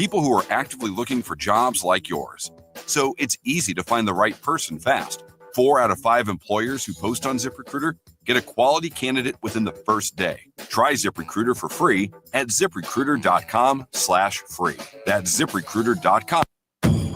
people who are actively looking for jobs like yours. So it's easy to find the right person fast. 4 out of 5 employers who post on ZipRecruiter get a quality candidate within the first day. Try ZipRecruiter for free at ZipRecruiter.com/free. That's ZipRecruiter.com.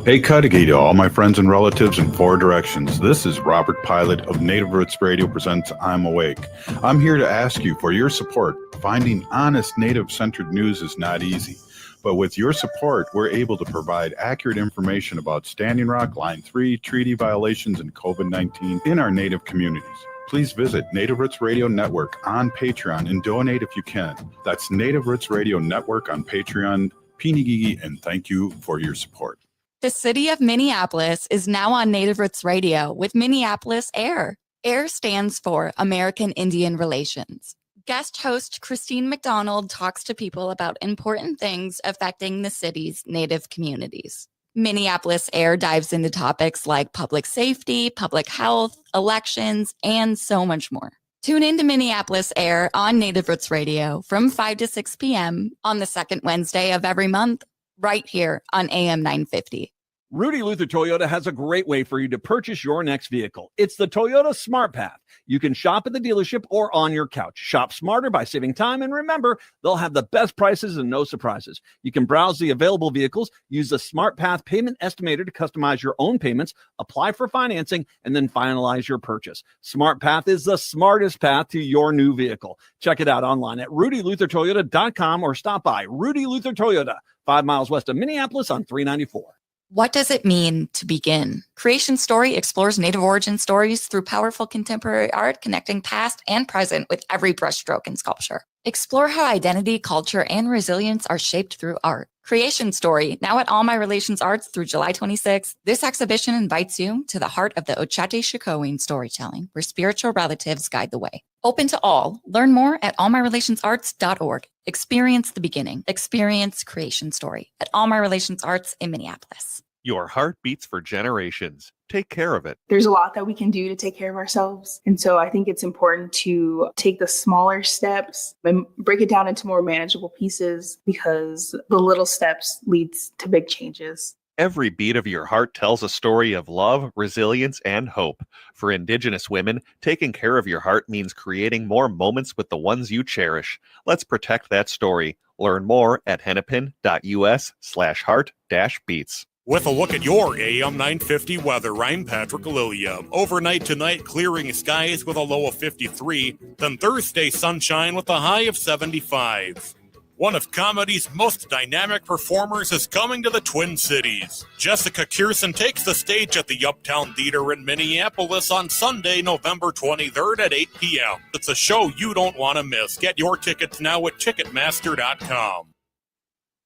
Hey, Cudahy to all my friends and relatives in 4 directions. This is Robert Pilot of Native Roots Radio presents I'm Awake. I'm here to ask you for your support. Finding honest Native-centered news is not easy. But with your support, we're able to provide accurate information about Standing Rock, Line 3, treaty violations, and COVID-19 in our Native communities. Please visit Native Roots Radio Network on Patreon and donate if you can. That's Native Roots Radio Network on Patreon. Pinigigi, and thank you for your support. The city of Minneapolis is now on Native Roots Radio with Minneapolis AIR. AIR stands for American Indian Relations. Guest host Christine McDonald talks to people about important things affecting the city's Native communities. Minneapolis AIR dives into topics like public safety, public health, elections, and so much more. Tune in to Minneapolis AIR on Native Roots Radio from 5 to 6 p.m. on the second Wednesday of every month, right here on AM 950. Rudy Luther Toyota has a great way for you to purchase your next vehicle. It's the Toyota Smart Path. You can shop at the dealership or on your couch. Shop smarter by saving time, and remember, they'll have the best prices and no surprises. You can browse the available vehicles, use the Smart Path payment estimator to customize your own payments, apply for financing, and then finalize your purchase. Smart Path is the smartest path to your new vehicle. Check it out online at rudyluthertoyota.com or stop by Rudy Luther Toyota, 5 miles west of Minneapolis on 394. What does it mean to begin? Creation Story explores Native origin stories through powerful contemporary art, connecting past and present with every brushstroke in sculpture. Explore how identity, culture, and resilience are shaped through art. Creation Story, now at All My Relations Arts through July 26th. This exhibition invites you to the heart of the Ochate Shikoin storytelling, where spiritual relatives guide the way. Open to all. Learn more at allmyrelationsarts.org. Experience the beginning. Experience Creation Story at All My Relations Arts in Minneapolis. Your heart beats for generations. Take care of it. There's a lot that we can do to take care of ourselves. And so I think it's important to take the smaller steps and break it down into more manageable pieces, because the little steps leads to big changes. Every beat of your heart tells a story of love, resilience, and hope. For Indigenous women, taking care of your heart means creating more moments with the ones you cherish. Let's protect that story. Learn more at hennepin.us/heart-beats. With a look at your AM 950 weather, I'm Patrick Alilia. Overnight tonight, clearing skies with a low of 53. Then Thursday, sunshine with a high of 75. One of comedy's most dynamic performers is coming to the Twin Cities. Jessica Kirson takes the stage at the Uptown Theater in Minneapolis on Sunday, November 23rd at 8 p.m. It's a show you don't want to miss. Get your tickets now at Ticketmaster.com.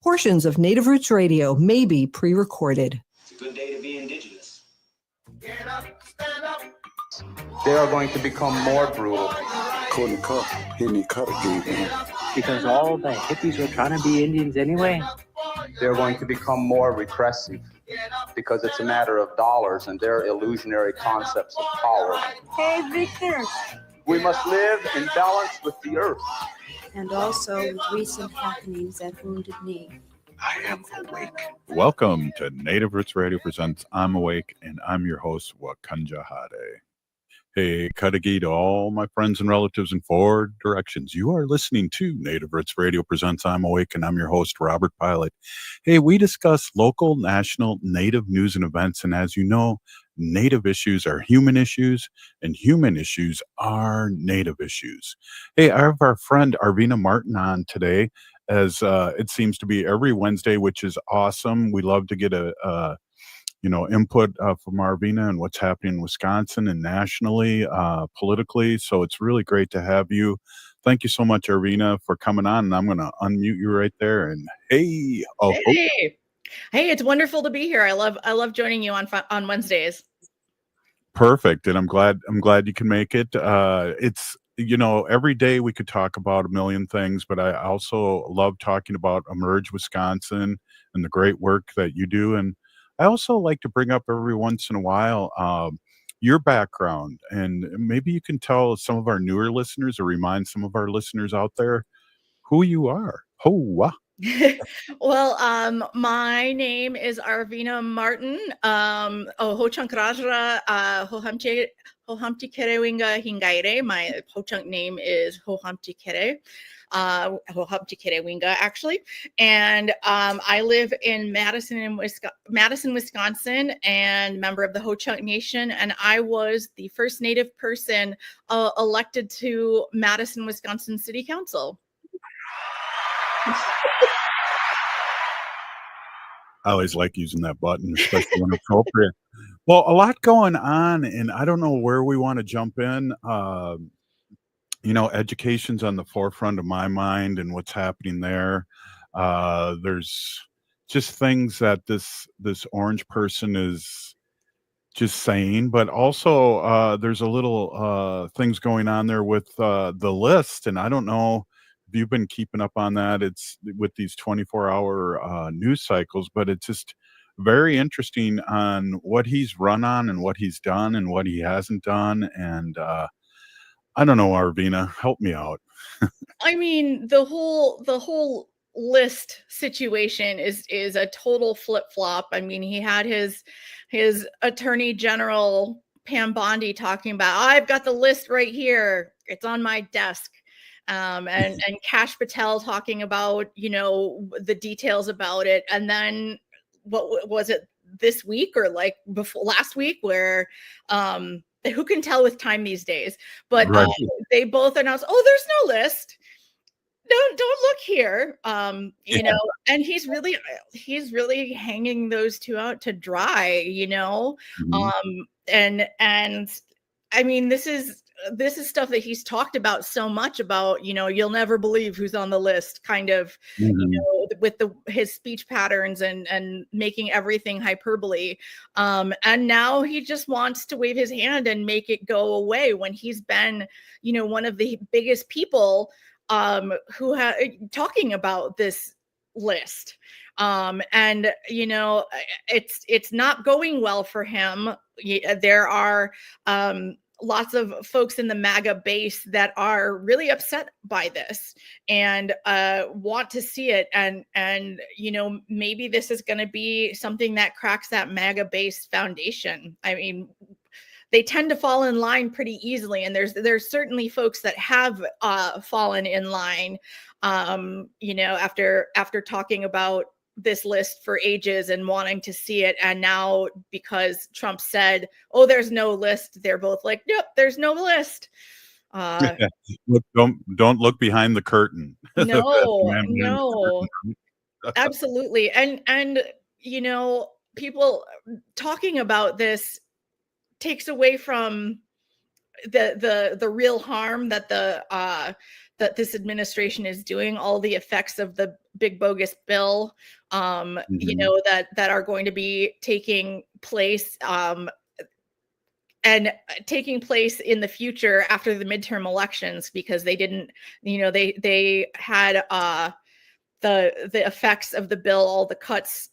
Portions of Native Roots Radio may be pre-recorded. It's a good day to be Indigenous. Get up, stand up. They are going to become more brutal. Couldn't cut, hitting cut again. Because all the hippies were trying to be Indians anyway. They're going to become more repressive because it's a matter of dollars and their illusionary concepts of power. Hey, Victor. We must live in balance with the earth. And also with recent happenings at Wounded Knee. I am awake. Welcome to Native Roots Radio presents I'm Awake, and I'm your host, Wakanja Hade. Hey, Cudahy to all my friends and relatives in 4 directions. You are listening to Native Roots Radio presents I'm Awake, and I'm your host, Robert Pilot. Hey, we discuss local, national, Native news and events, and as you know, Native issues are human issues, and human issues are Native issues. Hey, I have our friend Arvina Martin on today, as it seems to be every Wednesday, which is awesome. We love to get a input from Arvina and what's happening in Wisconsin and nationally, politically. So it's really great to have you. Thank you so much, Arvina, for coming on. And I'm going to unmute you right there. And hey, hey, it's wonderful to be here. I love joining you on Wednesdays. Perfect. And I'm glad you can make it. It's, every day we could talk about a million things, but I also love talking about Emerge Wisconsin and the great work that you do. And I also like to bring up every once in a while your background, and maybe you can tell some of our newer listeners or remind some of our listeners out there who you are. Hoa. Well, my name is Arvina Martin. Ho chunk rajra, ho hamti kerewinga hingaire. My ho chunk name is ho hamti kere. Ho hamti kerewinga, actually. And I live in Madison, Wisconsin, and member of the Ho Chunk Nation. And I was the first Native person elected to Madison, Wisconsin City Council. I always like using that button, especially when appropriate. Well, a lot going on, and I don't know where we want to jump in. Education's on the forefront of my mind and what's happening there. There's just things that this orange person is just saying, but also there's a little things going on there with the list, and I don't know if you've been keeping up on that. It's with these 24-hour news cycles, but it's just very interesting on what he's run on and what he's done and what he hasn't done. And I don't know, Arvina, help me out. I mean, the whole list situation is a total flip-flop. I mean, he had his attorney general Pam Bondi talking about, I've got the list right here, it's on my desk. And Kash Patel talking about, the details about it. And then what was it this week or like before last week where who can tell with time these days, but Right. They both announced, there's no list. Don't look here. And he's really hanging those two out to dry, Mhm. And I mean, this is stuff that he's talked about so much about, you'll never believe who's on the list, kind of, Mhm. with his speech patterns and making everything hyperbole. And now he just wants to wave his hand and make it go away when he's been, one of the biggest people who talking about this list. And it's not going well for him. There are lots of folks in the MAGA base that are really upset by this and want to see it. And maybe this is going to be something that cracks that MAGA base foundation. I mean, they tend to fall in line pretty easily, and there's certainly folks that have fallen in line, after talking about this list for ages and wanting to see it. And now because Trump said, there's no list, they're both like, nope, there's no list. Look, don't look behind the curtain. No, absolutely. And people talking about this takes away from the real harm that that this administration is doing, all the effects of the big bogus bill, that are going to be taking place and taking place in the future after the midterm elections, because they didn't, they had the effects of the bill, all the cuts,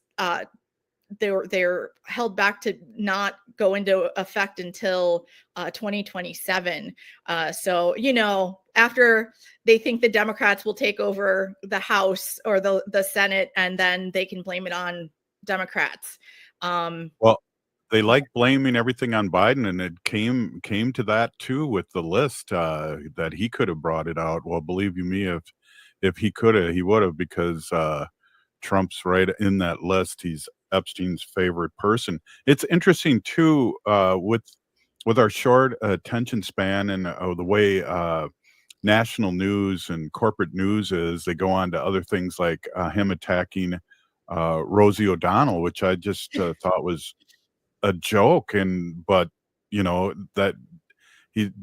they're held back to not go into effect until 2027. So, after they think the Democrats will take over the House or the Senate, and then they can blame it on Democrats. Well, they like blaming everything on Biden, and it came to that too with the list that he could have brought it out. Well, believe you me, if he could have, he would have, because Trump's right in that list. He's Epstein's favorite person. It's interesting too with our short attention span and the way national news and corporate news is. They go on to other things like him attacking Rosie O'Donnell, which I just thought was a joke. But that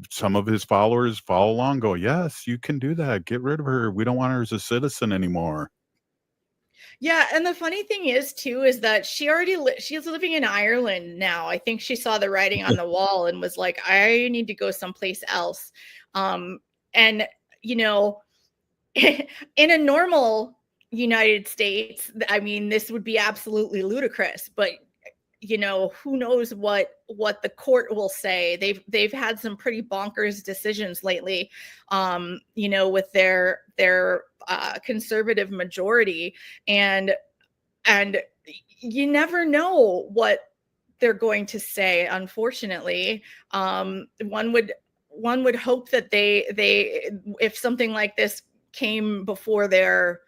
some of his followers follow along, go, yes, you can do that. Get rid of her. We don't want her as a citizen anymore. Yeah, and the funny thing is too is that she's living in Ireland now. I think she saw the writing on the wall and was like, I need to go someplace else. And in a normal United States, I mean, this would be absolutely ludicrous. But who knows what the court will say. They've had some pretty bonkers decisions lately, with their conservative majority, and you never know what they're going to say. Unfortunately, one would hope that they if something like this came before their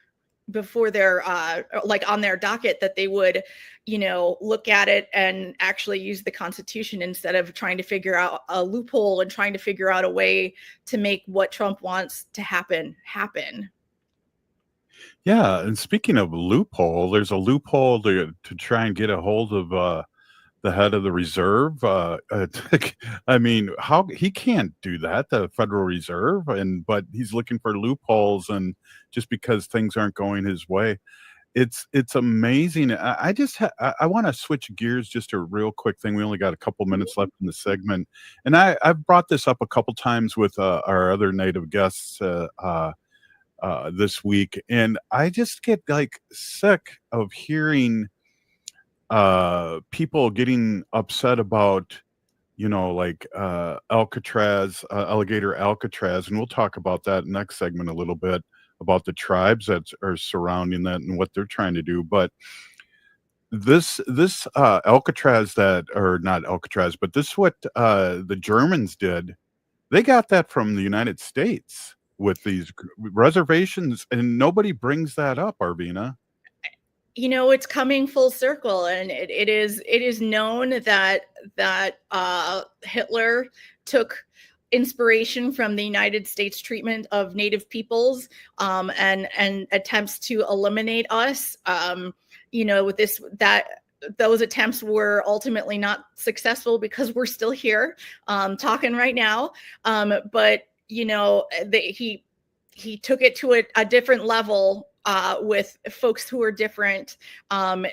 like on their docket, that they would look at it and actually use the Constitution instead of trying to figure out a loophole and trying to figure out a way to make what Trump wants to happen. Yeah, and speaking of loophole, there's a loophole to try and get a hold of the head of the reserve. I mean, how he can't do that, the Federal Reserve, but he's looking for loopholes, and just because things aren't going his way, it's amazing. I want to switch gears just a real quick thing. We only got a couple minutes left in the segment, and I've brought this up a couple times with our other Native guests this week, and I just get like sick of hearing people getting upset about Alcatraz, alligator Alcatraz, and we'll talk about that next segment a little bit, about the tribes that are surrounding that and what they're trying to do. But this Alcatraz, or not Alcatraz, but this what the Germans did. They got that from the United States with these reservations, and nobody brings that up, Arvina. It's coming full circle, and it is known that Hitler took inspiration from the United States treatment of Native peoples, and attempts to eliminate us. With those attempts were ultimately not successful because we're still here talking right now. But he took it to a different level with folks who are different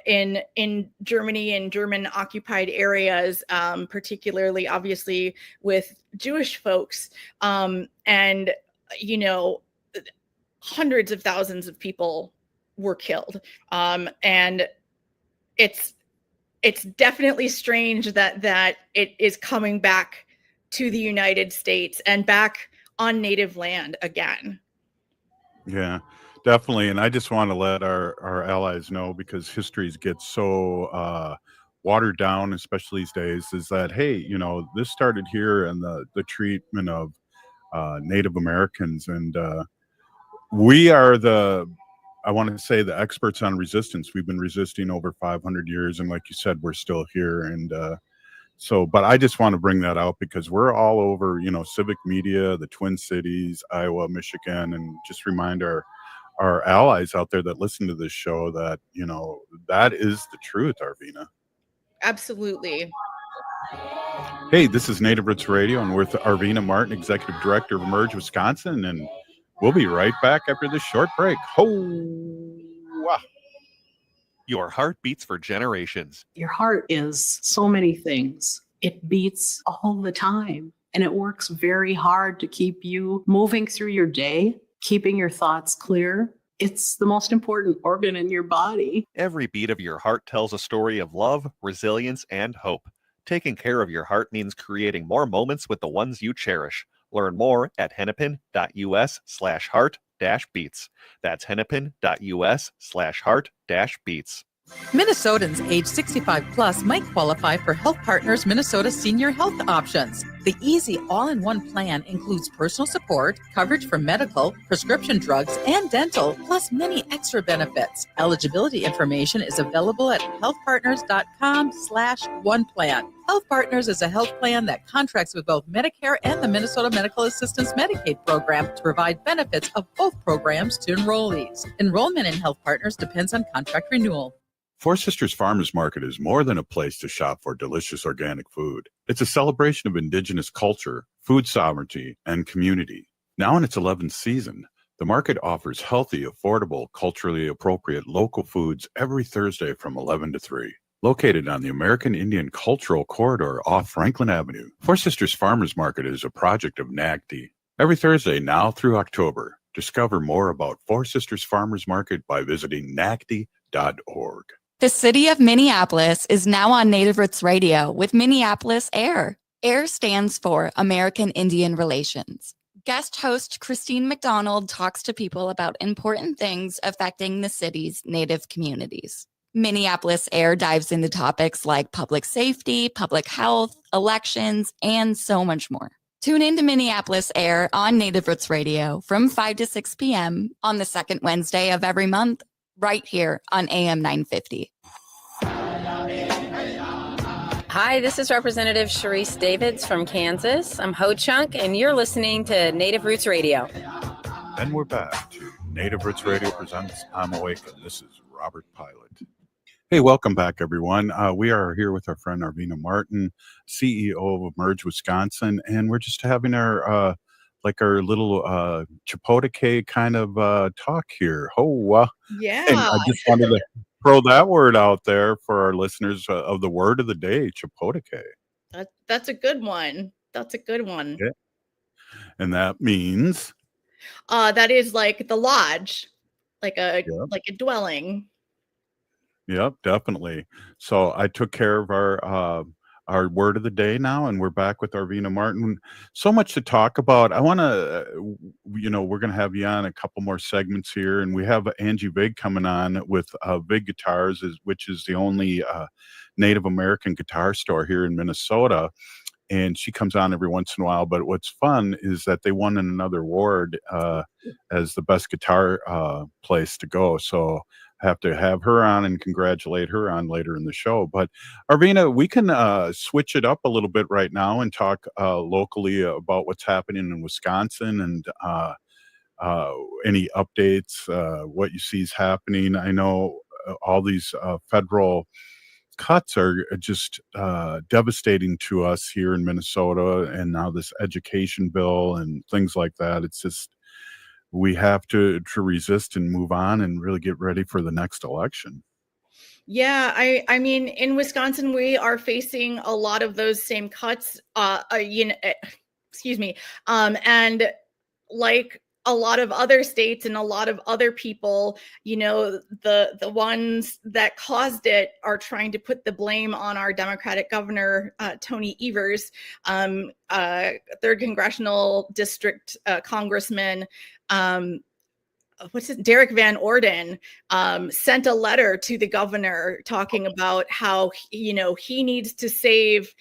in Germany and German occupied areas, particularly obviously with Jewish folks. And hundreds of thousands of people were killed. And it's definitely strange that it is coming back to the United States and back on Native land again. Yeah, definitely. And I just want to let our allies know, because histories get so watered down, especially these days, is that, hey, this started here, and the treatment of Native Americans. And we are I want to say, the experts on resistance. We've been resisting over 500 years. And like you said, we're still here. And but I just want to bring that out, because we're all over, civic media, the Twin Cities, Iowa, Michigan, and just remind our allies out there that listen to this show that, that is the truth, Arvina. Absolutely. Hey, this is Native Roots Radio, and we're with Arvina Martin, Executive Director of Emerge Wisconsin, and we'll be right back after this short break. Ho-wah. Your heart beats for generations. Your heart is so many things. It beats all the time, and it works very hard to keep you moving through your day, keeping your thoughts clear. It's the most important organ in your body. Every beat of your heart tells a story of love, resilience, and hope. Taking care of your heart means creating more moments with the ones you cherish. Learn more at hennepin.us/heart-beats. That's hennepin.us/heart-beats. Minnesotans age 65 plus might qualify for Health Partners Minnesota Senior Health Options. The easy all-in-one plan includes personal support, coverage for medical, prescription drugs, and dental, plus many extra benefits. Eligibility information is available at healthpartners.com/oneplan. Health Partners is a health plan that contracts with both Medicare and the Minnesota Medical Assistance Medicaid program to provide benefits of both programs to enrollees. Enrollment in Health Partners depends on contract renewal. Four Sisters Farmers Market is more than a place to shop for delicious organic food. It's a celebration of Indigenous culture, food sovereignty, and community. Now in its 11th season, the market offers healthy, affordable, culturally appropriate local foods every Thursday from 11 to 3. Located on the American Indian Cultural Corridor off Franklin Avenue, Four Sisters Farmers Market is a project of NAGD. Every Thursday now through October, discover more about Four Sisters Farmers Market by visiting nagd.org. The city of Minneapolis is now on Native Roots Radio with Minneapolis AIR. AIR stands for American Indian Relations. Guest host Christine McDonald talks to people about important things affecting the city's Native communities. Minneapolis AIR dives into topics like public safety, public health, elections, and so much more. Tune in to Minneapolis AIR on Native Roots Radio from 5 to 6 p.m. on the second Wednesday of every month, right here on AM 950. Hi, this is Representative Sharice Davids from Kansas. I'm Ho Chunk, and you're listening to Native Roots Radio. And we're back to Native Roots Radio presents I'm Awake, and this is Robert Pilot. Hey, welcome back, everyone. We are here with our friend Arvina Martin, CEO of Emerge Wisconsin, and we're just having our little Chapotake kind of talk here. Yeah. And I just wanted to throw that word out there for our listeners of the word of the day, Chapotake. That's a good one. That's a good one. Yeah. And that means? That is like the lodge, like a dwelling. Yep, definitely. So I took care of our word of the day now, and we're back with Arvina Martin. So much to talk about. I want to, we're going to have you on a couple more segments here, and we have Angie Vig coming on with Vig Guitars, which is the only Native American guitar store here in Minnesota. And she comes on every once in a while. But what's fun is that they won another award as the best guitar place to go. So have to have her on and congratulate her on later in the show. But Arvina, we can switch it up a little bit right now and talk locally about what's happening in Wisconsin and any updates, what you see is happening. I know all these federal cuts are just devastating to us here in Minnesota, and now this education bill and things like that. It's just, we have to resist and move on and really get ready for the next election. Yeah, I mean, in Wisconsin, we are facing a lot of those same cuts, excuse me. And like a lot of other states and a lot of other people, the ones that caused it are trying to put the blame on our Democratic governor, Tony Evers, 3rd Congressional District Congressman, Derek Van Orden sent a letter to the governor talking about how, he needs to save,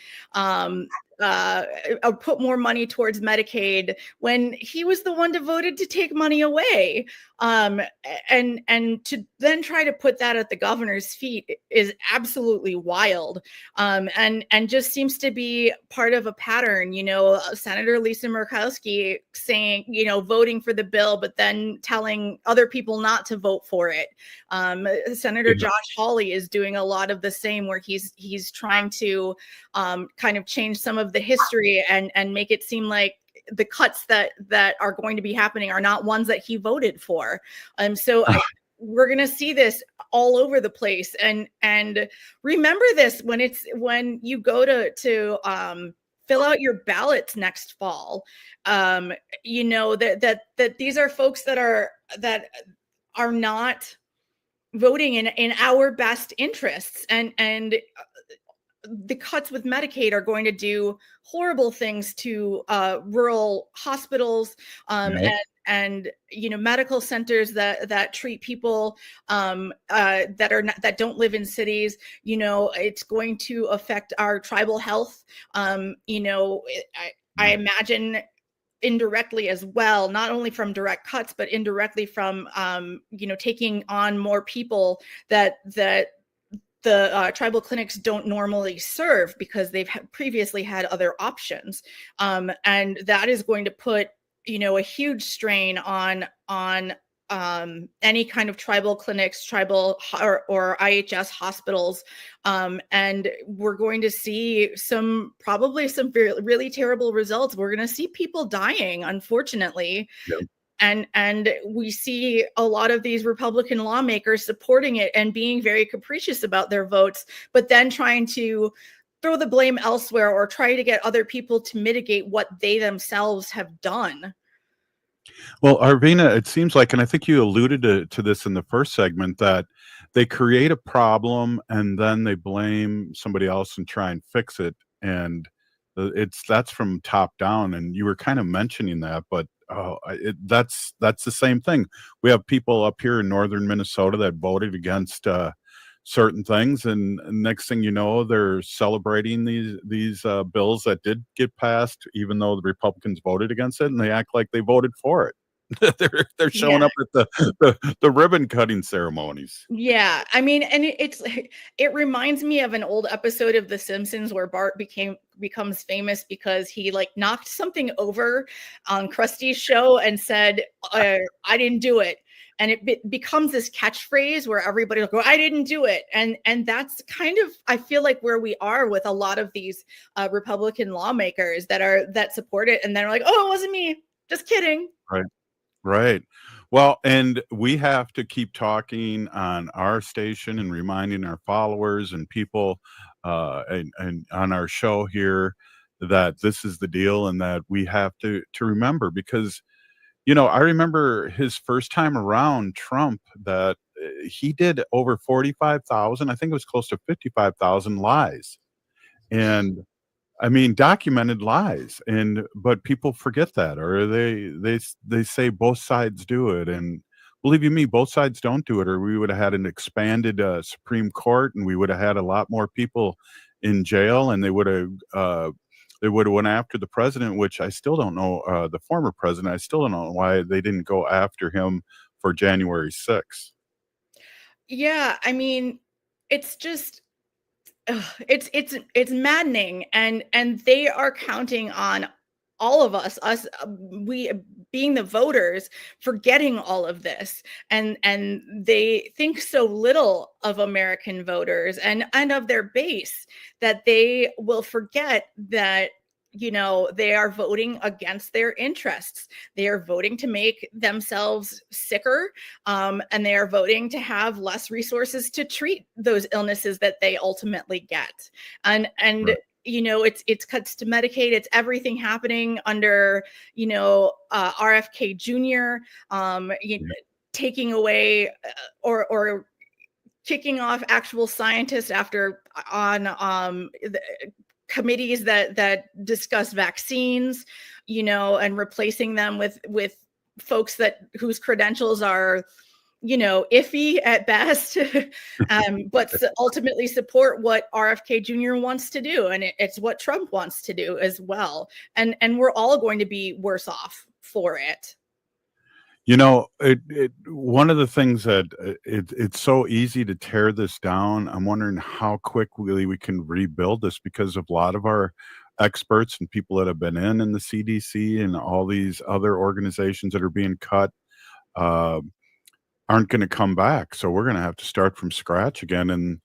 put more money towards Medicaid when he was the one devoted to take money away. And to then try to put that at the governor's feet is absolutely wild. And just seems to be part of a pattern, Senator Lisa Murkowski saying, voting for the bill, but then telling other people not to vote for it. Senator Josh Hawley is doing a lot of the same, where he's trying to kind of change some of the history and make it seem like the cuts that are going to be happening are not ones that he voted for. We're going to see this all over the place. And remember this when you go to fill out your ballots next fall. That these are folks that are not voting in our best interests, and the cuts with Medicaid are going to do horrible things to rural hospitals and medical centers that treat people that don't live in cities. It's going to affect our tribal health. I imagine indirectly as well, not only from direct cuts, but indirectly from taking on more people that the tribal clinics don't normally serve because they've previously had other options. And that is going to put, a huge strain on any kind of tribal clinics, tribal or IHS hospitals. And we're going to see probably some really terrible results. We're going to see people dying, unfortunately. Yep. And we see a lot of these Republican lawmakers supporting it and being very capricious about their votes, but then trying to throw the blame elsewhere or try to get other people to mitigate what they themselves have done. Well, Arvina, it seems like, and I think you alluded to this in the first segment, that they create a problem and then they blame somebody else and try and fix it. And that's from top down. And you were kind of mentioning that, but that's the same thing. We have people up here in northern Minnesota that voted against certain things, and next thing you know, they're celebrating these bills that did get passed, even though the Republicans voted against it, and they act like they voted for it. They're showing Yeah. up at the ribbon cutting ceremonies. Yeah, I mean, and it reminds me of an old episode of The Simpsons where Bart becomes famous because he like knocked something over on Krusty's show and said, "I didn't do it," and it becomes this catchphrase where everybody will go, "I didn't do it," and that's kind of, I feel like, where we are with a lot of these Republican lawmakers that support it, and they're like, "Oh, it wasn't me, just kidding." Right. Right. Well, and we have to keep talking on our station and reminding our followers and people and on our show here that this is the deal and that we have to remember because, I remember his first time around Trump that he did over 45,000, I think it was close to 55,000 lies. And I mean, documented lies, but people forget that, or they say both sides do it, and believe you me, both sides don't do it, or we would have had an expanded Supreme Court, and we would have had a lot more people in jail, and they would have went after the president, which I still don't know, the former president. I still don't know why they didn't go after him for January 6th. Yeah, I mean, it's just it's maddening, and they are counting on all of us we being the voters, forgetting all of this, and they think so little of American voters and of their base that they will forget that they are voting against their interests. They are voting to make themselves sicker, and they are voting to have less resources to treat those illnesses that they ultimately get. And Right. It's cuts to Medicaid. It's everything happening under RFK Jr. Taking away or kicking off actual scientists on the committees that discuss vaccines, and replacing them with folks whose credentials are, iffy at best, but ultimately support what RFK Jr. wants to do, and it's what Trump wants to do as well, and we're all going to be worse off for it. One of the things that it's so easy to tear this down. I'm wondering how quickly we can rebuild this because of a lot of our experts and people that have been in the CDC and all these other organizations that are being cut aren't going to come back. So we're going to have to start from scratch again.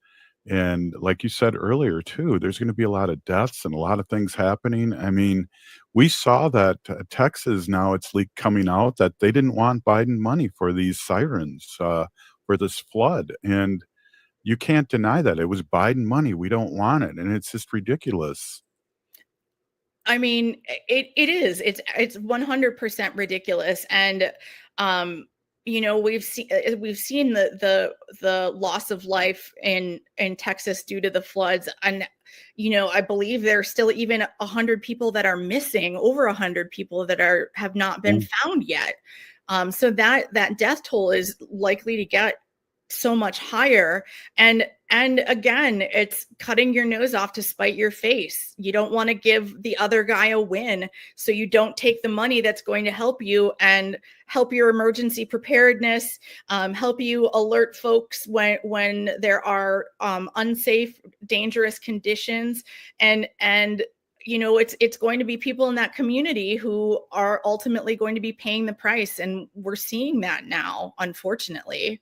And like you said earlier too, there's going to be a lot of deaths and a lot of things happening. I mean, we saw that Texas, now it's coming out that they didn't want Biden money for these sirens, for this flood. And you can't deny that. It was Biden money. We don't want it. And it's just ridiculous. I mean, it is. It's 100% ridiculous. And we've seen the loss of life in Texas due to the floods, and I believe there's still even 100 people that are missing, over 100 people that have not been found yet. So that death toll is likely to get so much higher, and again, it's cutting your nose off to spite your face. You don't want to give the other guy a win, so you don't take the money that's going to help you and help your emergency preparedness, help you alert folks when there are unsafe, dangerous conditions, and it's going to be people in that community who are ultimately going to be paying the price, and we're seeing that now, unfortunately.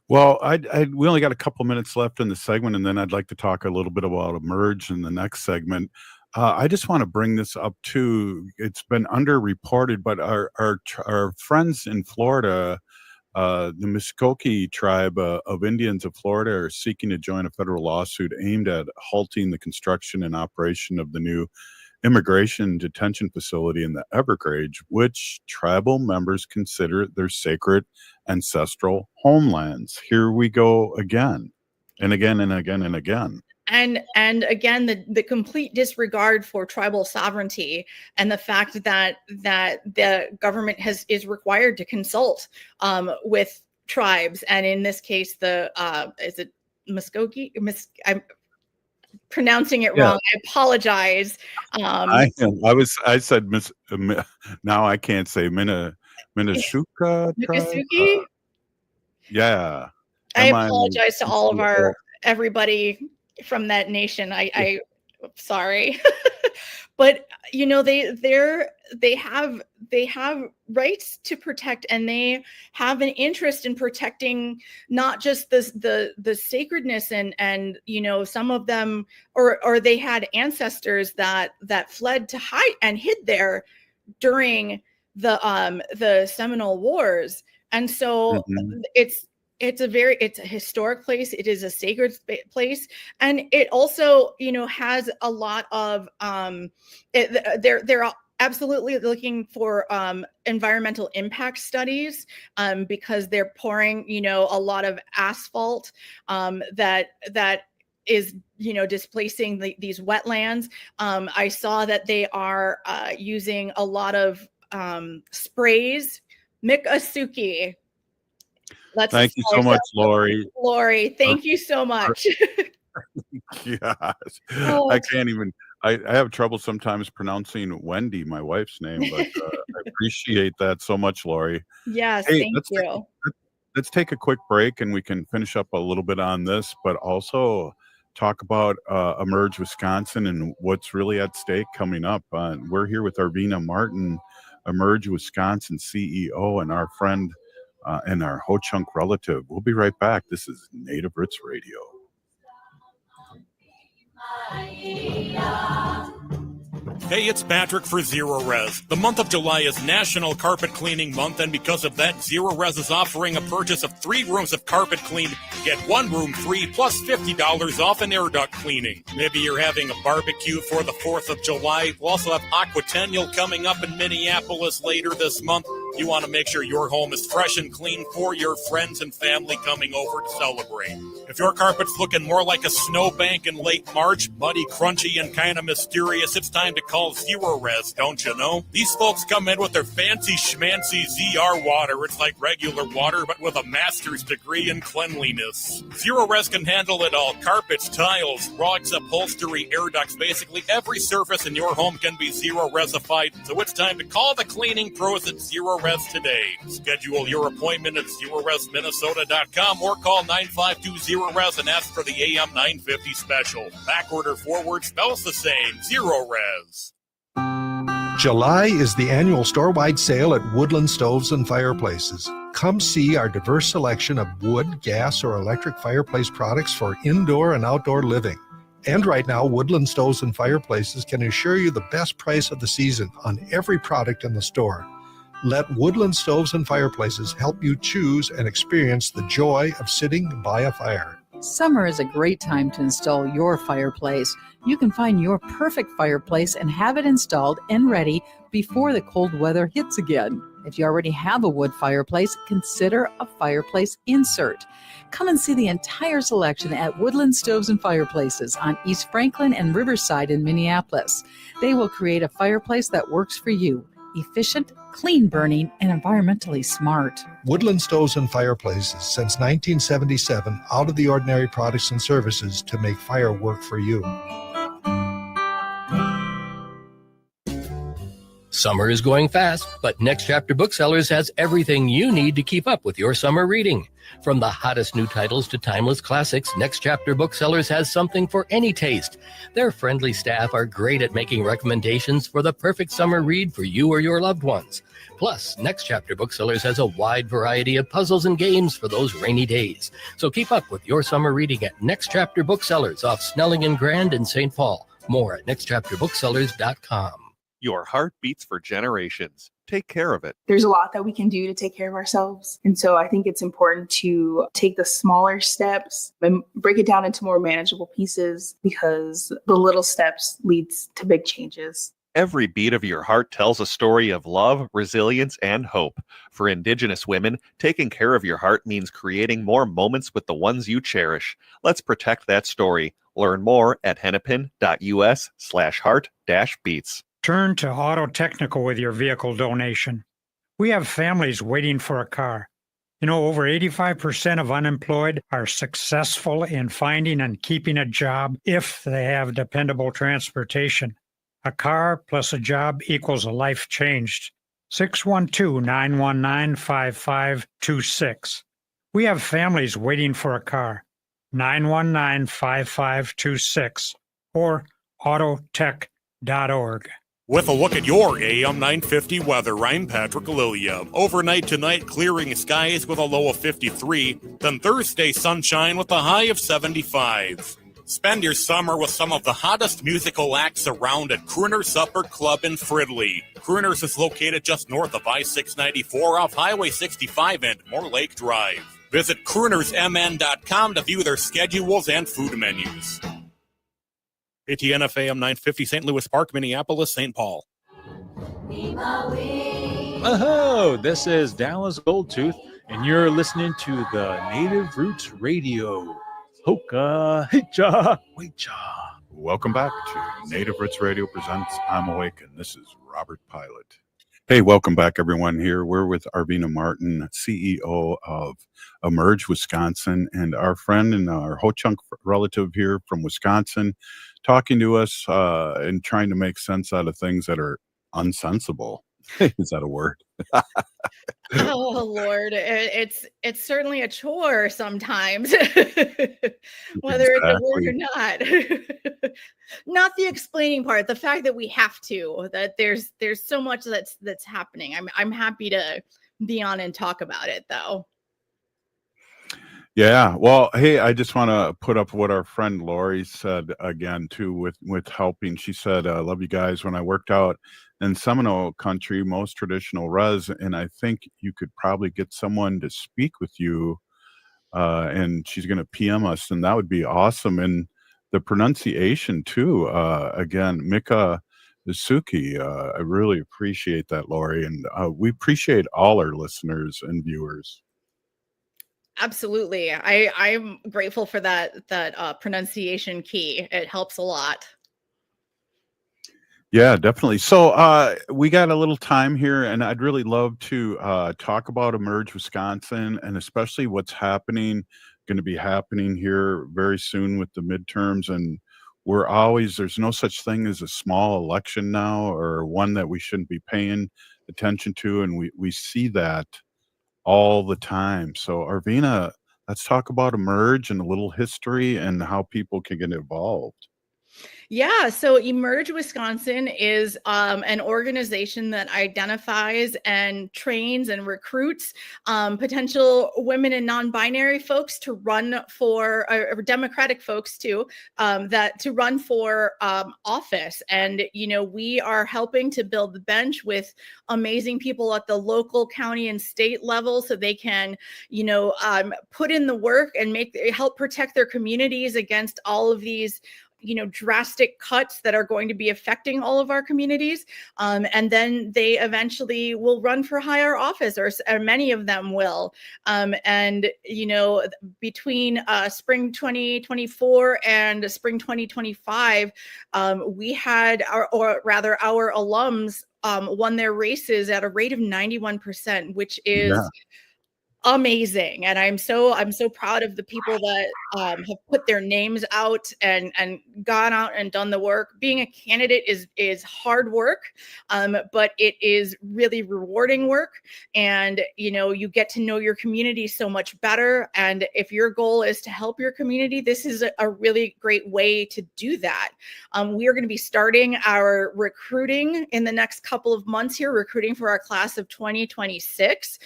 Well, we only got a couple minutes left in the segment, and then I'd like to talk a little bit about Emerge in the next segment. I just want to bring this up too. It's been underreported, but our friends in Florida, the Muskogee tribe of Indians of Florida, are seeking to join a federal lawsuit aimed at halting the construction and operation of the new immigration detention facility in the Everglades, which tribal members consider their sacred ancestral homelands. Here we go again and again and again and again. And again, the complete disregard for tribal sovereignty and the fact that the government is required to consult with tribes, and in this case, is it Muskogee? I'm pronouncing it wrong. I apologize. I said now I can't say Minneshauga. Miccosukee? Yeah. I apologize to all of everybody from that nation. I sorry. But they have rights to protect, and they have an interest in protecting not just the sacredness and some of them or they had ancestors that fled to hide and hid there during the Seminole Wars. And so it's a historic place. It is a sacred place, and it also has a lot of they're absolutely looking for environmental impact studies because they're pouring a lot of asphalt that is displacing these wetlands. I saw that they are using a lot of sprays. Miccosukee. Thank you so much, Lori. Lori, thank you so much. Yes. I can't even. I have trouble sometimes pronouncing Wendy, my wife's name, but I appreciate that so much, Lori. Yes, hey, thank you. Let's take a quick break and we can finish up a little bit on this, but also talk about Emerge Wisconsin and what's really at stake coming up. We're here with Arvina Martin, Emerge Wisconsin CEO, and our friend and our Ho-Chunk relative. We'll be right back. This is Native Roots Radio. Hey, it's Patrick for Zero Res. The month of July is National Carpet Cleaning Month, and because of that, Zero Res is offering a purchase of 3 rooms of carpet cleaned, get 1 room free, plus $50 off an air duct cleaning. Maybe you're having a barbecue for the 4th of July. We'll also have Aquatennial coming up in Minneapolis later this month. You want to make sure your home is fresh and clean for your friends and family coming over to celebrate. If your carpet's looking more like a snowbank in late March, muddy, crunchy, and kind of mysterious, it's time to call Zero Res, don't you know? These folks come in with their fancy schmancy ZR water. It's like regular water, but with a master's degree in cleanliness. Zero Res can handle it all. Carpets, tiles, rugs, upholstery, air ducts, basically every surface in your home can be Zero Resified. So it's time to call the cleaning pros at Zero Res today. Schedule your appointment at ZeroResMinnesota.com or call 952-ZERO-RES and ask for the AM 950 special. Backward or forward spells the same. Zero Res. July is the annual store-wide sale at Woodland Stoves and Fireplaces. Come see our diverse selection of wood, gas, or electric fireplace products for indoor and outdoor living. And right now, Woodland Stoves and Fireplaces can assure you the best price of the season on every product in the store. Let Woodland Stoves and Fireplaces help you choose and experience the joy of sitting by a fire. Summer is a great time to install your fireplace. You can find your perfect fireplace and have it installed and ready before the cold weather hits again. If you already have a wood fireplace, consider a fireplace insert. Come and see the entire selection at Woodland Stoves and Fireplaces on East Franklin and Riverside in Minneapolis. They will create a fireplace that works for you. Efficient, clean burning, and environmentally smart. Woodland Stoves and Fireplaces, since 1977, out of the ordinary products and services to make fire work for you. Summer is going fast, but Next Chapter Booksellers has everything you need to keep up with your summer reading. From the hottest new titles to timeless classics, Next Chapter Booksellers has something for any taste. Their friendly staff are great at making recommendations for the perfect summer read for you or your loved ones. Plus, Next Chapter Booksellers has a wide variety of puzzles and games for those rainy days. So keep up with your summer reading at Next Chapter Booksellers off Snelling and Grand in St. Paul. More at nextchapterbooksellers.com. Your heart beats for generations. Take care of it. There's a lot that we can do to take care of ourselves. And so I think it's important to take the smaller steps and break it down into more manageable pieces because the little steps leads to big changes. Every beat of your heart tells a story of love, resilience, and hope. For Indigenous women, taking care of your heart means creating more moments with the ones you cherish. Let's protect that story. Learn more at hennepin.us/heart-beats. Turn to Auto Technical with your vehicle donation. We have families waiting for a car. You know, over 85% of unemployed are successful in finding and keeping a job if they have dependable transportation. A car plus a job equals a life changed. 612-919-5526. We have families waiting for a car. 919-5526 or autotech.org. With a look at your AM 950 weather, I'm Patrick Alilia. Overnight tonight, clearing skies with a low of 53. Then Thursday, sunshine with a high of 75. Spend your summer with some of the hottest musical acts around at Crooner's Supper Club in Fridley. Crooner's is located just north of I-694 off Highway 65 and Moore Lake Drive. Visit croonersmn.com to view their schedules and food menus. ATNF AM 950, St. Louis Park, Minneapolis, St. Paul. Oh, this is Dallas Goldtooth, and you're listening to the Native Roots Radio. Hoka, hicha, wecha. Welcome back to Native Roots Radio presents I'm Awake, and this is Robert Pilot. Hey, welcome back, everyone. Here we're with Arvina Martin, CEO of Emerge Wisconsin, and our friend and our Ho-Chunk relative here from Wisconsin, talking to us and trying to make sense out of things that are unsensible. Is that a word? Oh Lord, it's certainly a chore sometimes, whether it's a word or not. Not the explaining part, the fact that we have to, that there's so much that's happening. I'm happy to be on and talk about it though. Yeah. Well, hey, I just want to put up what our friend Lori said again, too, with helping. She said, I love you guys. When I worked out in Seminole country, most traditional res, and I think you could probably get someone to speak with you, and she's going to PM us, and that would be awesome. And the pronunciation, too, again, Mika Suki, I really appreciate that, Lori, and we appreciate all our listeners and viewers. Absolutely. I'm grateful for that pronunciation key. It helps a lot. Yeah, definitely. So we got a little time here, and I'd really love to talk about Emerge Wisconsin, and especially what's going to be happening here very soon with the midterms. And there's no such thing as a small election now, or one that we shouldn't be paying attention to. And we see that all the time. So Arvina, let's talk about Emerge and a little history and how people can get involved. Yeah, so Emerge Wisconsin is an organization that identifies and trains and recruits potential women and non-binary folks to run for, or Democratic folks too, to run for office. And, you know, we are helping to build the bench with amazing people at the local, county, and state level so they can, you know, put in the work and help protect their communities against all of these, you know, drastic cuts that are going to be affecting all of our communities. And then they eventually will run for higher office, or many of them will. And, you know, between spring 2024 and spring 2025, we had our alums won their races at a rate of 91%, which is amazing. And I'm so proud of the people that have put their names out and gone out and done the work. Being a candidate is hard work, but it is really rewarding work. And, you know, you get to know your community so much better. And if your goal is to help your community, this is a really great way to do that. We are going to be starting our recruiting in the next couple of months here, recruiting for our class of 2026.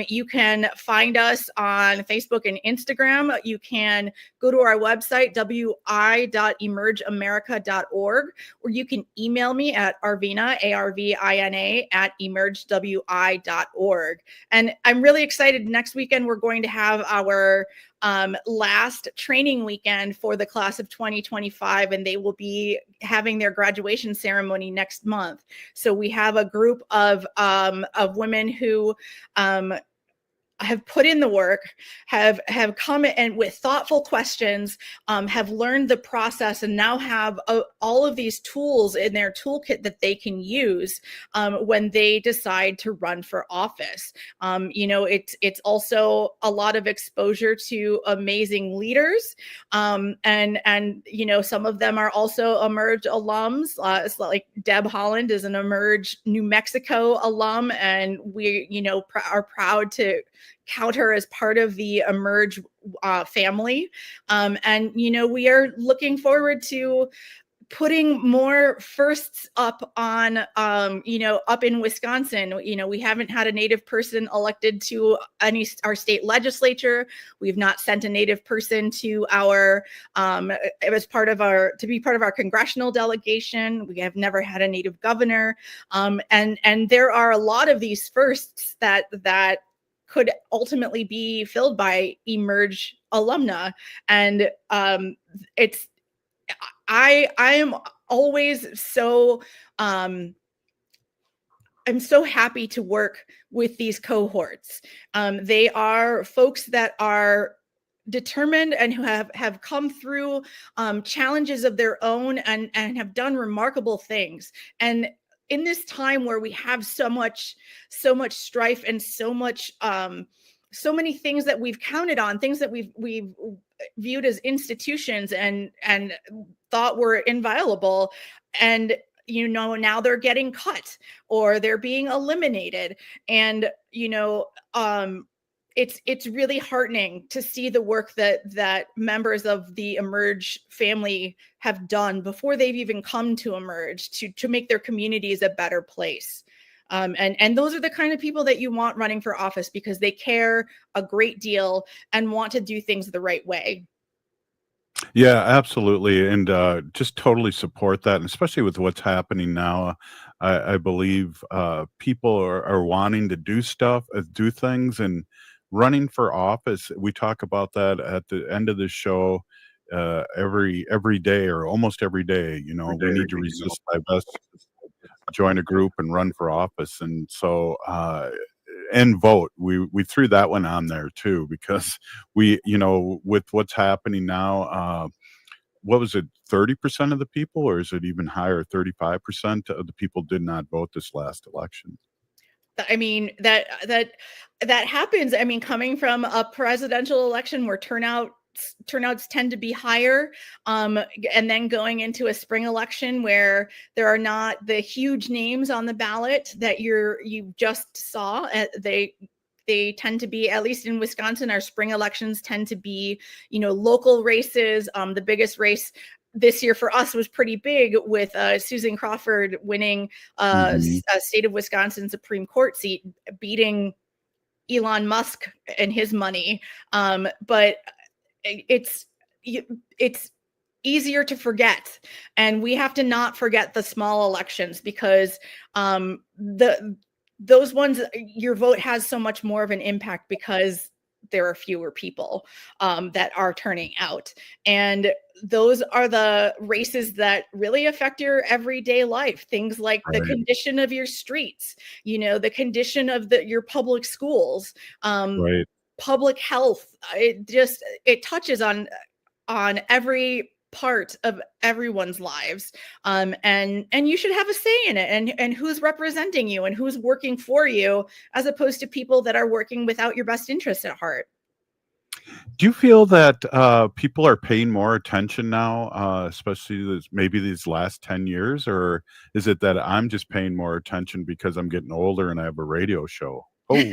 You can find us on Facebook and Instagram. You can go to our website, wi.emergeamerica.org, or you can email me at Arvina, ARVINA, at emergewi.org. And I'm really excited. Next weekend, we're going to have our last training weekend for the class of 2025, and they will be having their graduation ceremony next month. So we have a group of women who have put in the work, have come in with thoughtful questions, have learned the process, and now have all of these tools in their toolkit that they can use when they decide to run for office. It's also a lot of exposure to amazing leaders, and some of them are also Emerge alums. It's like Deb Holland is an Emerge New Mexico alum, and we are proud to count her as part of the Emerge family. We are looking forward to putting more firsts up on, up in Wisconsin. We haven't had a Native person elected to our state legislature. We've not sent a Native person to to be part of our congressional delegation. We have never had a Native governor. And there are a lot of these firsts that could ultimately be filled by Emerge alumna. And I am always so I'm so happy to work with these cohorts. They are folks that are determined and who have come through challenges of their own and have done remarkable things. And in this time where we have so much strife and so many things that we've counted on, things that we've viewed as institutions and thought were inviolable, and now they're getting cut or they're being eliminated, and it's really heartening to see the work that members of the Emerge family have done before they've even come to Emerge to make their communities a better place. And those are the kind of people that you want running for office, because they care a great deal and want to do things the right way. Yeah, absolutely. And just totally support that. And especially with what's happening now, I believe people are wanting to do things, and running for office. We talk about that at the end of the show every day, or almost every day. We need to resist divest, join a group and run for office. And so and vote. We threw that one on there too, because with what's happening now, what was it, 30% of the people, or is it even higher, 35% of the people did not vote this last election? I mean, that happens. I mean, coming from a presidential election where turnouts tend to be higher, and then going into a spring election where there are not the huge names on the ballot that you just saw. They tend to be, at least in Wisconsin, our spring elections tend to be, local races. The biggest race this year for us was pretty big, with Susan Crawford winning a state of Wisconsin Supreme Court seat, beating Elon Musk and his money. But it's easier to forget, and we have to not forget the small elections, because those ones, your vote has so much more of an impact because there are fewer people that are turning out. And those are the races that really affect your everyday life. Things like the condition of your streets, the condition of your public schools, public health. It touches on every part of everyone's lives. And you should have a say in it, and who's representing you and who's working for you, as opposed to people that are working without your best interest at heart. Do you feel that people are paying more attention now, especially maybe these last 10 years, or is it that I'm just paying more attention because I'm getting older and I have a radio show? Oh,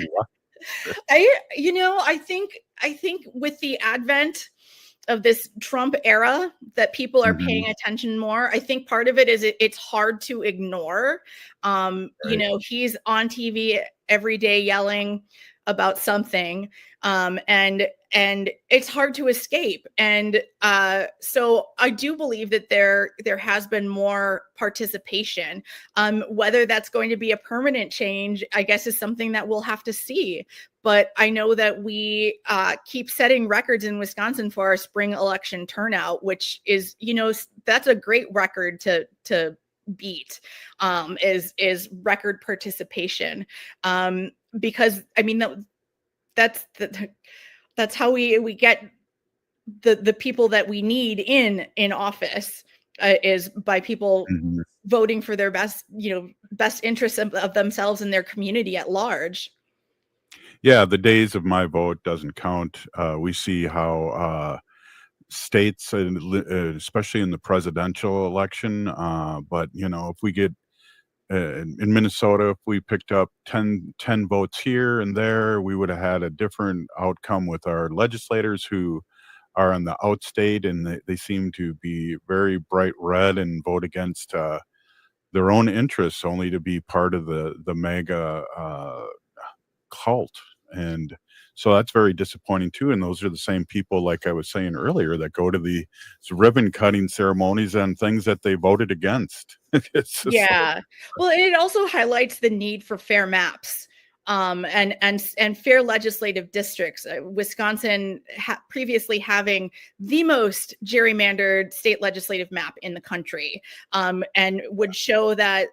I think with the advent of this Trump era, that people are paying attention more. I think part of it is it's hard to ignore. He's on TV every day yelling about something. And and it's hard to escape. And so I do believe that there has been more participation. Whether that's going to be a permanent change, I guess, is something that we'll have to see. But I know that we keep setting records in Wisconsin for our spring election turnout, which is, that's a great record to beat, is record participation. Because I mean, that's how we get the people that we need in office, is by people voting for their best interests of themselves and their community at large. Yeah, the days of my vote doesn't count. We see how states, especially in the presidential election, but if we get in Minnesota, if we picked up 10 votes here and there, we would have had a different outcome with our legislators who are on the outstate, and they seem to be very bright red and vote against their own interests, only to be part of the mega cult. And so that's very disappointing too. And those are the same people, like I was saying earlier, that go to the ribbon cutting ceremonies on things that they voted against. Yeah. Well, it also highlights the need for fair maps, and fair legislative districts. Wisconsin previously having the most gerrymandered state legislative map in the country, and would show that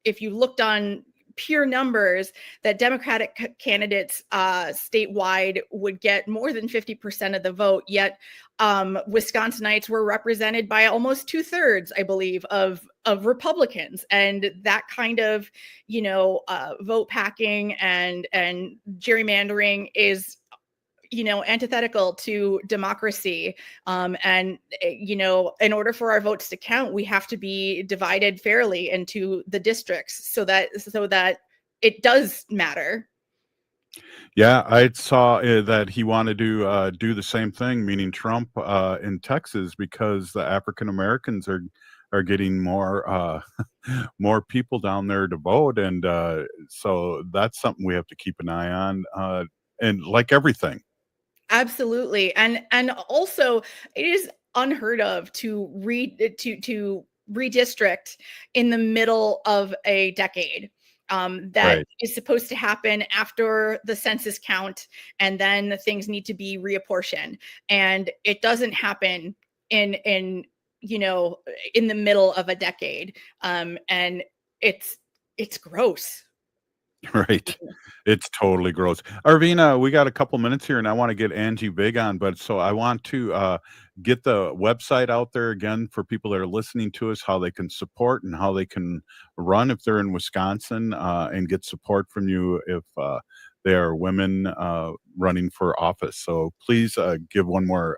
if you looked on pure numbers, that Democratic candidates statewide would get more than 50% of the vote, yet Wisconsinites were represented by almost 2/3, I believe, of Republicans. And that kind of, vote packing and gerrymandering is, antithetical to democracy. And, in order for our votes to count, we have to be divided fairly into the districts so that it does matter. Yeah, I saw that he wanted to do the same thing, meaning Trump in Texas, because the African Americans are getting more more people down there to vote, and so that's something we have to keep an eye on, and like everything. Absolutely. And also it is unheard of to redistrict in the middle of a decade. That is supposed to happen after the census count, and then things need to be reapportioned. And it doesn't happen in the middle of a decade. And it's gross. Right. It's totally gross. Arvina, we got a couple minutes here and I want to get Angie Big on, but so I want to get the website out there again for people that are listening to us, how they can support and how they can run if they're in Wisconsin, and get support from you if they are women running for office. So please give one more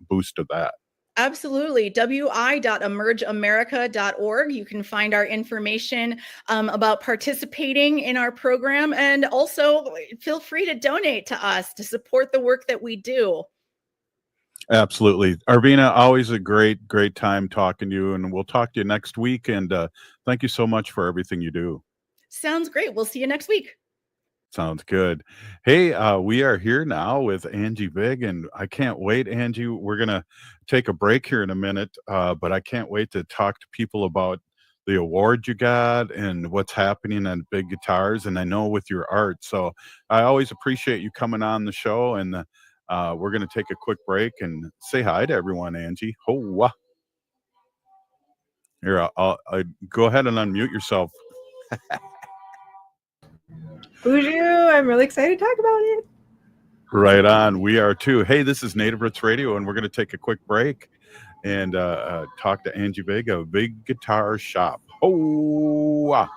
boost of that. Absolutely. wi.emergeamerica.org. You can find our information about participating in our program, and also feel free to donate to us to support the work that we do. Absolutely. Arvina, always a great time talking to you, and we'll talk to you next week. And thank you so much for everything you do. Sounds great. We'll see you next week. Sounds good. Hey, we are here now with Angie Big, and I can't wait, Angie. We're going to take a break here in a minute, but I can't wait to talk to people about the award you got and what's happening on Big Guitars, and I know with your art. So I always appreciate you coming on the show, and we're going to take a quick break and say hi to everyone, Angie. Ho-wah. Here, I'll go ahead and unmute yourself. Boojoo, I'm really excited to talk about it. Right on. We are too. Hey, this is Native Roots Radio, and we're going to take a quick break and talk to Angie Big of Big Guitar Shop. Oh,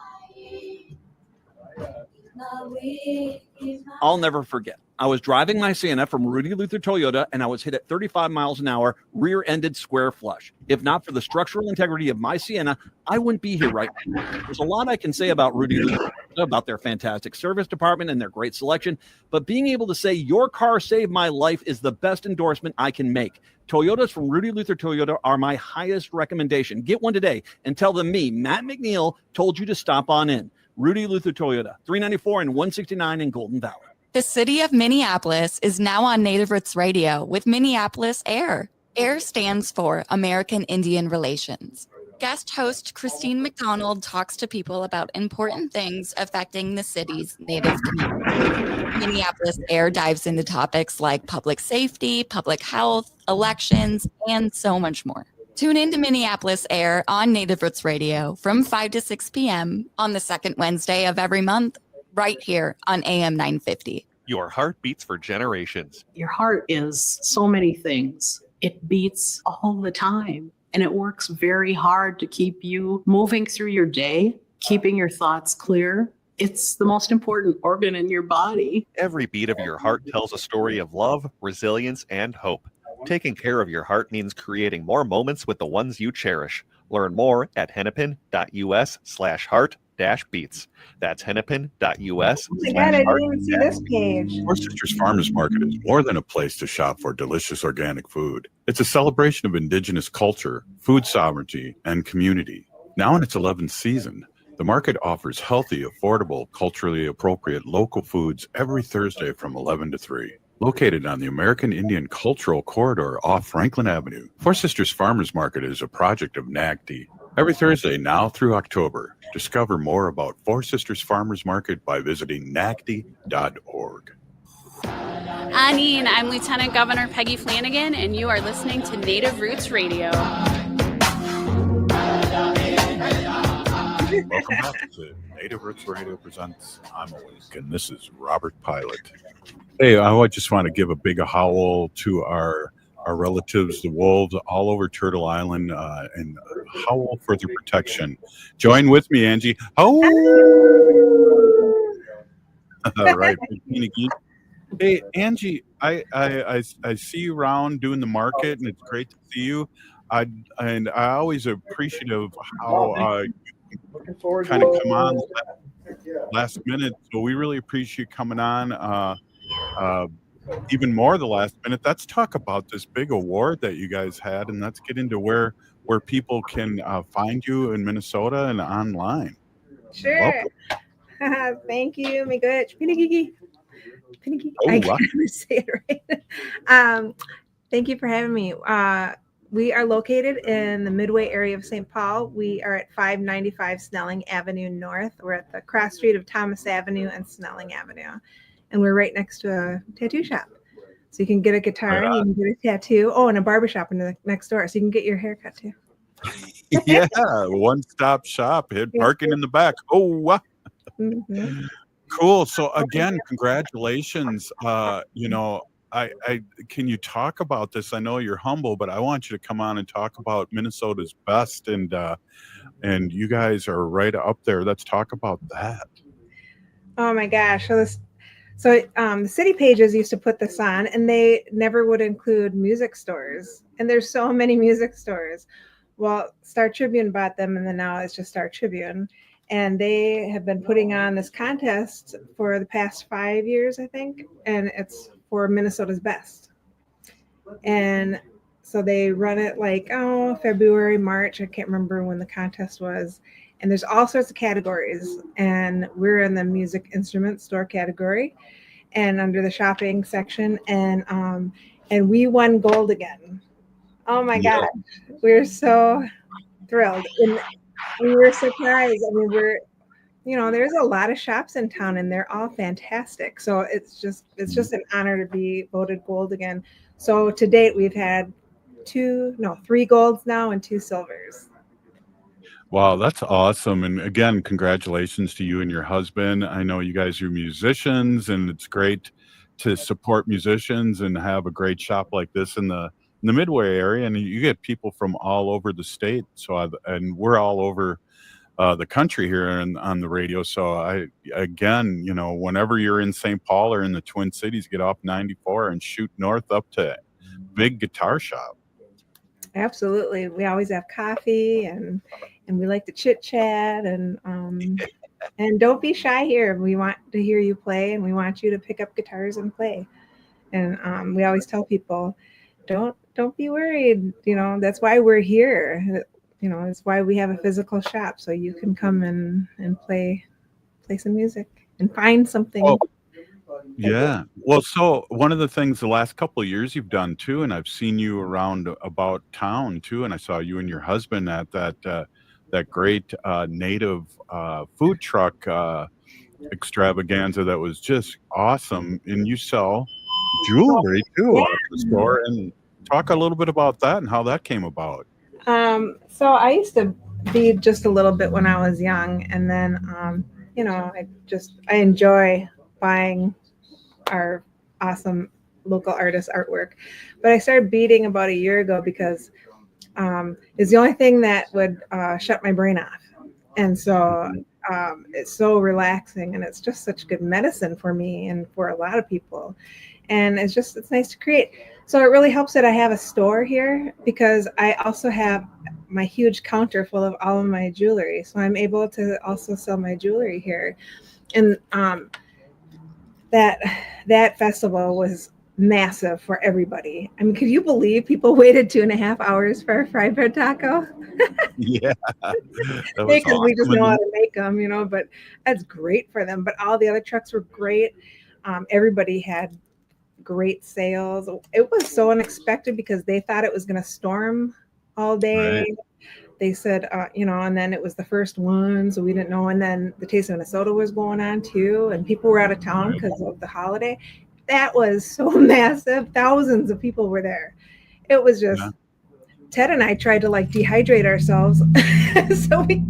I'll never forget. I was driving my Sienna from Rudy Luther Toyota, and I was hit at 35 miles an hour, rear-ended square flush. If not for the structural integrity of my Sienna, I wouldn't be here right now. There's a lot I can say about Rudy Luther Toyota, about their fantastic service department and their great selection, but being able to say your car saved my life is the best endorsement I can make. Toyotas from Rudy Luther Toyota are my highest recommendation. Get one today and tell them me, Matt McNeil, told you to stop on in. Rudy Luther Toyota, 394 and 169 in Golden Valley. The city of Minneapolis is now on Native Roots Radio with Minneapolis Air. AIR stands for American Indian Relations. Guest host Christine McDonald talks to people about important things affecting the city's Native community. Minneapolis Air dives into topics like public safety, public health, elections, and so much more. Tune in to Minneapolis Air on Native Roots Radio from 5 to 6 p.m. on the second Wednesday of every month, right here on AM 950. Your heart beats for generations. Your heart is so many things. It beats all the time, and it works very hard to keep you moving through your day, keeping your thoughts clear. It's the most important organ in your body. Every beat of your heart tells a story of love, resilience, and hope. Taking care of your heart means creating more moments with the ones you cherish. Learn more at hennepin.us/heart-beats. That's hennepin.us. Oh my God, I didn't even see this page. Four Sisters Farmers Market is more than a place to shop for delicious organic food. It's a celebration of Indigenous culture, food sovereignty, and community. Now in its 11th season, the market offers healthy, affordable, culturally appropriate local foods every Thursday from 11 to 3. Located on the American Indian Cultural Corridor off Franklin Avenue, Four Sisters Farmers Market is a project of NAGD. Every Thursday now through October, discover more about Four Sisters Farmers Market by visiting nagd.org. Annie, and I'm Lieutenant Governor Peggy Flanagan, and you are listening to Native Roots Radio. Welcome back to Native Roots Radio Presents I'm Awake, and this is Robert Pilot. Hey, I just want to give a big howl to our relatives, the wolves, all over Turtle Island, and howl for their protection. Join with me, Angie. Oh, all right. Hey, Angie, I see you around doing the market, and it's great to see you. I always appreciative how Looking forward kind of come on last minute. So we really appreciate you coming on. Even more the last minute. Let's talk about this big award that you guys had, and let's get into where people can find you in Minnesota and online. Sure. Thank you. My good. Pinigigi. Oh, I wow. can't even say it right. Thank you for having me. We are located in the Midway area of St. Paul. We are at 595 Snelling Avenue North. We're at the cross street of Thomas Avenue and Snelling Avenue. And we're right next to a tattoo shop. So you can get a guitar, you can get a tattoo. Oh, and a barbershop in the next door. So you can get your hair cut too. Yeah, one-stop shop. Hit parking in the back. Oh, wow. Mm-hmm. Cool. So again, congratulations. I can you talk about this? I know you're humble, but I want you to come on and talk about Minnesota's best, and you guys are right up there. Let's talk about that. Oh my gosh. So the city pages used to put this on, and they never would include music stores. And there's so many music stores. Well, Star Tribune bought them, and then now it's just Star Tribune. And they have been putting on this contest for the past 5 years, I think. And it's for Minnesota's best. And so they run it February, March. I can't remember when the contest was. And there's all sorts of categories. And we're in the music instrument store category and under the shopping section. And we won gold again. Oh my gosh. We're so thrilled. And we were surprised. I mean, there's a lot of shops in town and they're all fantastic. So it's just an honor to be voted gold again. So to date, we've had 3 golds now and 2 silvers. Wow, that's awesome. And again, congratulations to you and your husband. I know you guys are musicians, and it's great to support musicians and have a great shop like this in the Midway area. And you get people from all over the state. And we're all over the country here on the radio. So whenever you're in St. Paul or in the Twin Cities, get off 94 and shoot north up to Big Guitar Shop. Absolutely. We always have coffee and we like to chit chat and don't be shy here. We want to hear you play, and we want you to pick up guitars and play. And we always tell people, don't be worried. That's why we're here. It's why we have a physical shop, so you can come and play some music and find something Yeah. Well, so one of the things the last couple of years you've done too, and I've seen you around about town too, and I saw you and your husband at that great native food truck extravaganza that was just awesome. And you sell jewelry too at the store. And talk a little bit about that and how that came about. So I used to bead just a little bit when I was young, and then I enjoy buying our awesome local artist artwork. But I started beading about a year ago because it's the only thing that would shut my brain off. And so it's so relaxing, and it's just such good medicine for me and for a lot of people. And it's nice to create. So it really helps that I have a store here, because I also have my huge counter full of all of my jewelry. So I'm able to also sell my jewelry here. And that festival was massive for everybody. I mean, could you believe people waited 2.5 hours for a fried bread taco? Yeah. Because we just know how to make them, but that's great for them. But all the other trucks were great. Everybody had great sales. It was so unexpected because they thought it was going to storm all day. Right. They said, and then it was the first one, so we didn't know. And then the Taste of Minnesota was going on too, and people were out of town because of the holiday. That was so massive. Thousands of people were there. It was just, Ted and I tried to dehydrate ourselves so we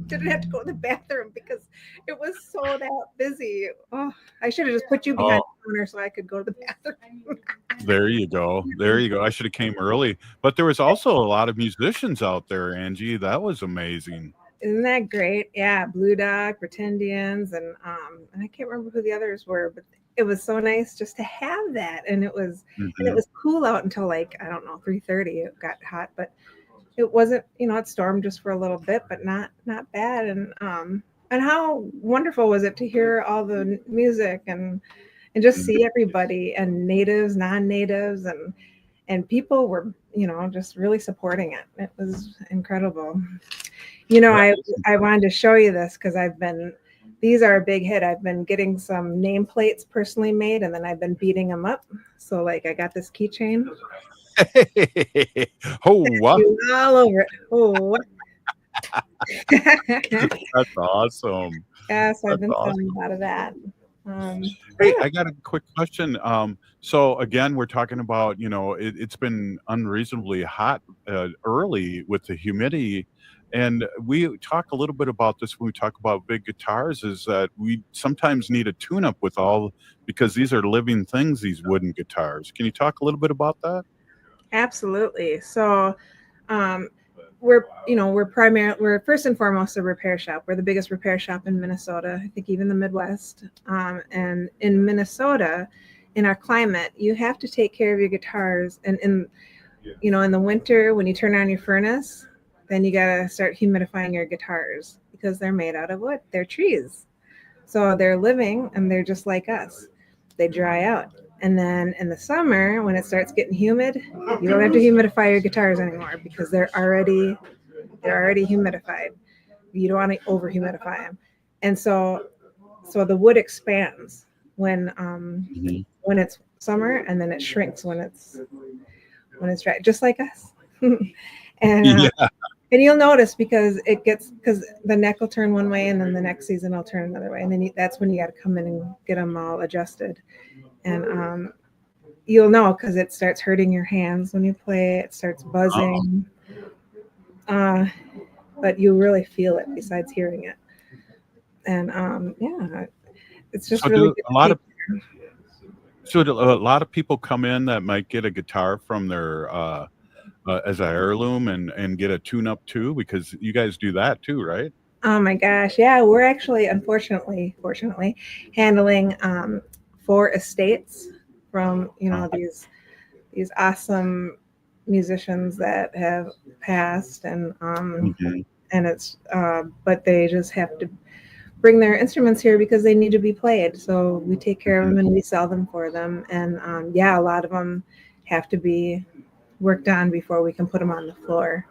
didn't have to go to the bathroom because it was so that busy. Oh, I should have just put you behind the counter so I could go to the bathroom. There you go. There you go. I should have came early. But there was also a lot of musicians out there, Angie. That was amazing. Isn't that great? Yeah, Blue Dog, Pretendians, and I can't remember who the others were, but it was so nice just to have that. And it was cool out until 3:30. It got hot, but it wasn't, it stormed just for a little bit, but not bad. And how wonderful was it to hear all the music and just see everybody, and natives, non-natives, and people were, just really supporting it. It was incredible. I wanted to show you this because these are a big hit. I've been getting some nameplates personally made, and then I've been beating them up. So I got this keychain. Oh, wow. All over it. Oh, what? That's awesome. Yeah, so I've been selling a lot of that. Hey, I got a quick question. So again, we're talking about, it's been unreasonably hot early with the humidity. And we talk a little bit about this when we talk about big guitars, is that we sometimes need a tune-up because these are living things, these wooden guitars. Can you talk a little bit about that? Absolutely. So we're first and foremost a repair shop. We're the biggest repair shop in Minnesota, I think even the Midwest. And in Minnesota, in our climate, you have to take care of your guitars. And in the winter, when you turn on your furnace, then you got to start humidifying your guitars because they're made out of wood. They're trees. So they're living, and they're just like us. They dry out. And then in the summer, when it starts getting humid, you don't have to humidify your guitars anymore because they're already humidified. You don't want to over humidify them. And so the wood expands when it's summer, and then it shrinks when it's dry, just like us. And you'll notice because the neck will turn one way, and then the next season will turn another way, and then that's when you got to come in and get them all adjusted. And you'll know because it starts hurting your hands when you play. It starts buzzing, but you really feel it besides hearing it. And it's just really good. So do a lot of people come in that might get a guitar from their as an heirloom and get a tune-up too, because you guys do that too, right? Oh my gosh, yeah, we're actually fortunately handling 4 estates from these awesome musicians that have passed, and it's but they just have to bring their instruments here because they need to be played. So we take care of them and we sell them for them. And a lot of them have to be worked on before we can put them on the floor,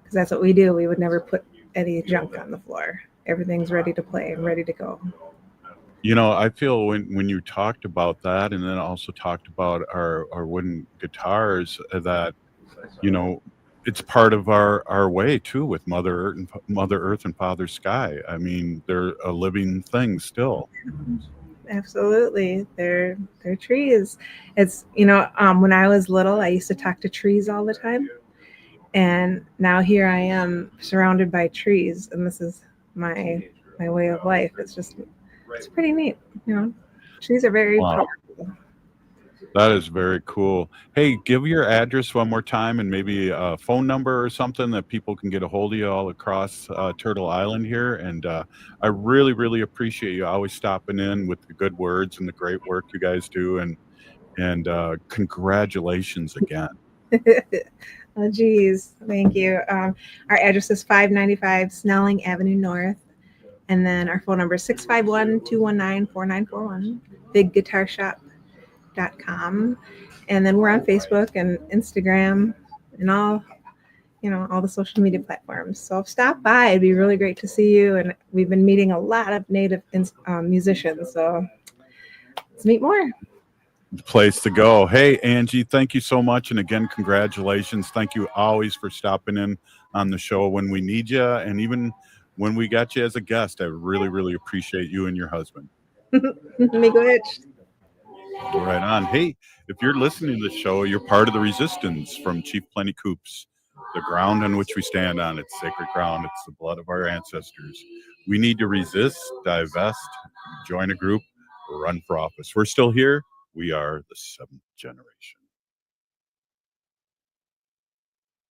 because that's what we do. We would never put any junk on the floor. Everything's ready to play and ready to go. I feel when you talked about that, and then also talked about our wooden guitars, that it's part of our way too, with Mother Earth and Father Sky. I mean, they're a living thing still. Absolutely. They're trees. It's, when I was little, I used to talk to trees all the time. And now here I am surrounded by trees, and this is my way of life. It's pretty neat. Trees are very Wow. powerful. That is very cool. Hey, give your address one more time, and maybe a phone number or something that people can get a hold of you all across Turtle Island here. And I really, really appreciate you always stopping in with the good words and the great work you guys do. And congratulations again. Oh, geez. Thank you. Our address is 595 Snelling Avenue North. And then our phone number is 651-219-4941, bigguitarshop.com. And then we're on Facebook and Instagram and all the social media platforms. So stop by. It'd be really great to see you. And we've been meeting a lot of native musicians. So let's meet more. Place to go. Hey, Angie, thank you so much. And again, congratulations. Thank you always for stopping in on the show when we need you. And even when we got you as a guest, I really, really appreciate you and your husband. Make a wish. Right on. Hey, if you're listening to the show, you're part of the resistance from Chief Plenty Coops. The ground on which we stand on, it's sacred ground. It's the blood of our ancestors. We need to resist, divest, join a group, run for office. We're still here. We are the seventh generation.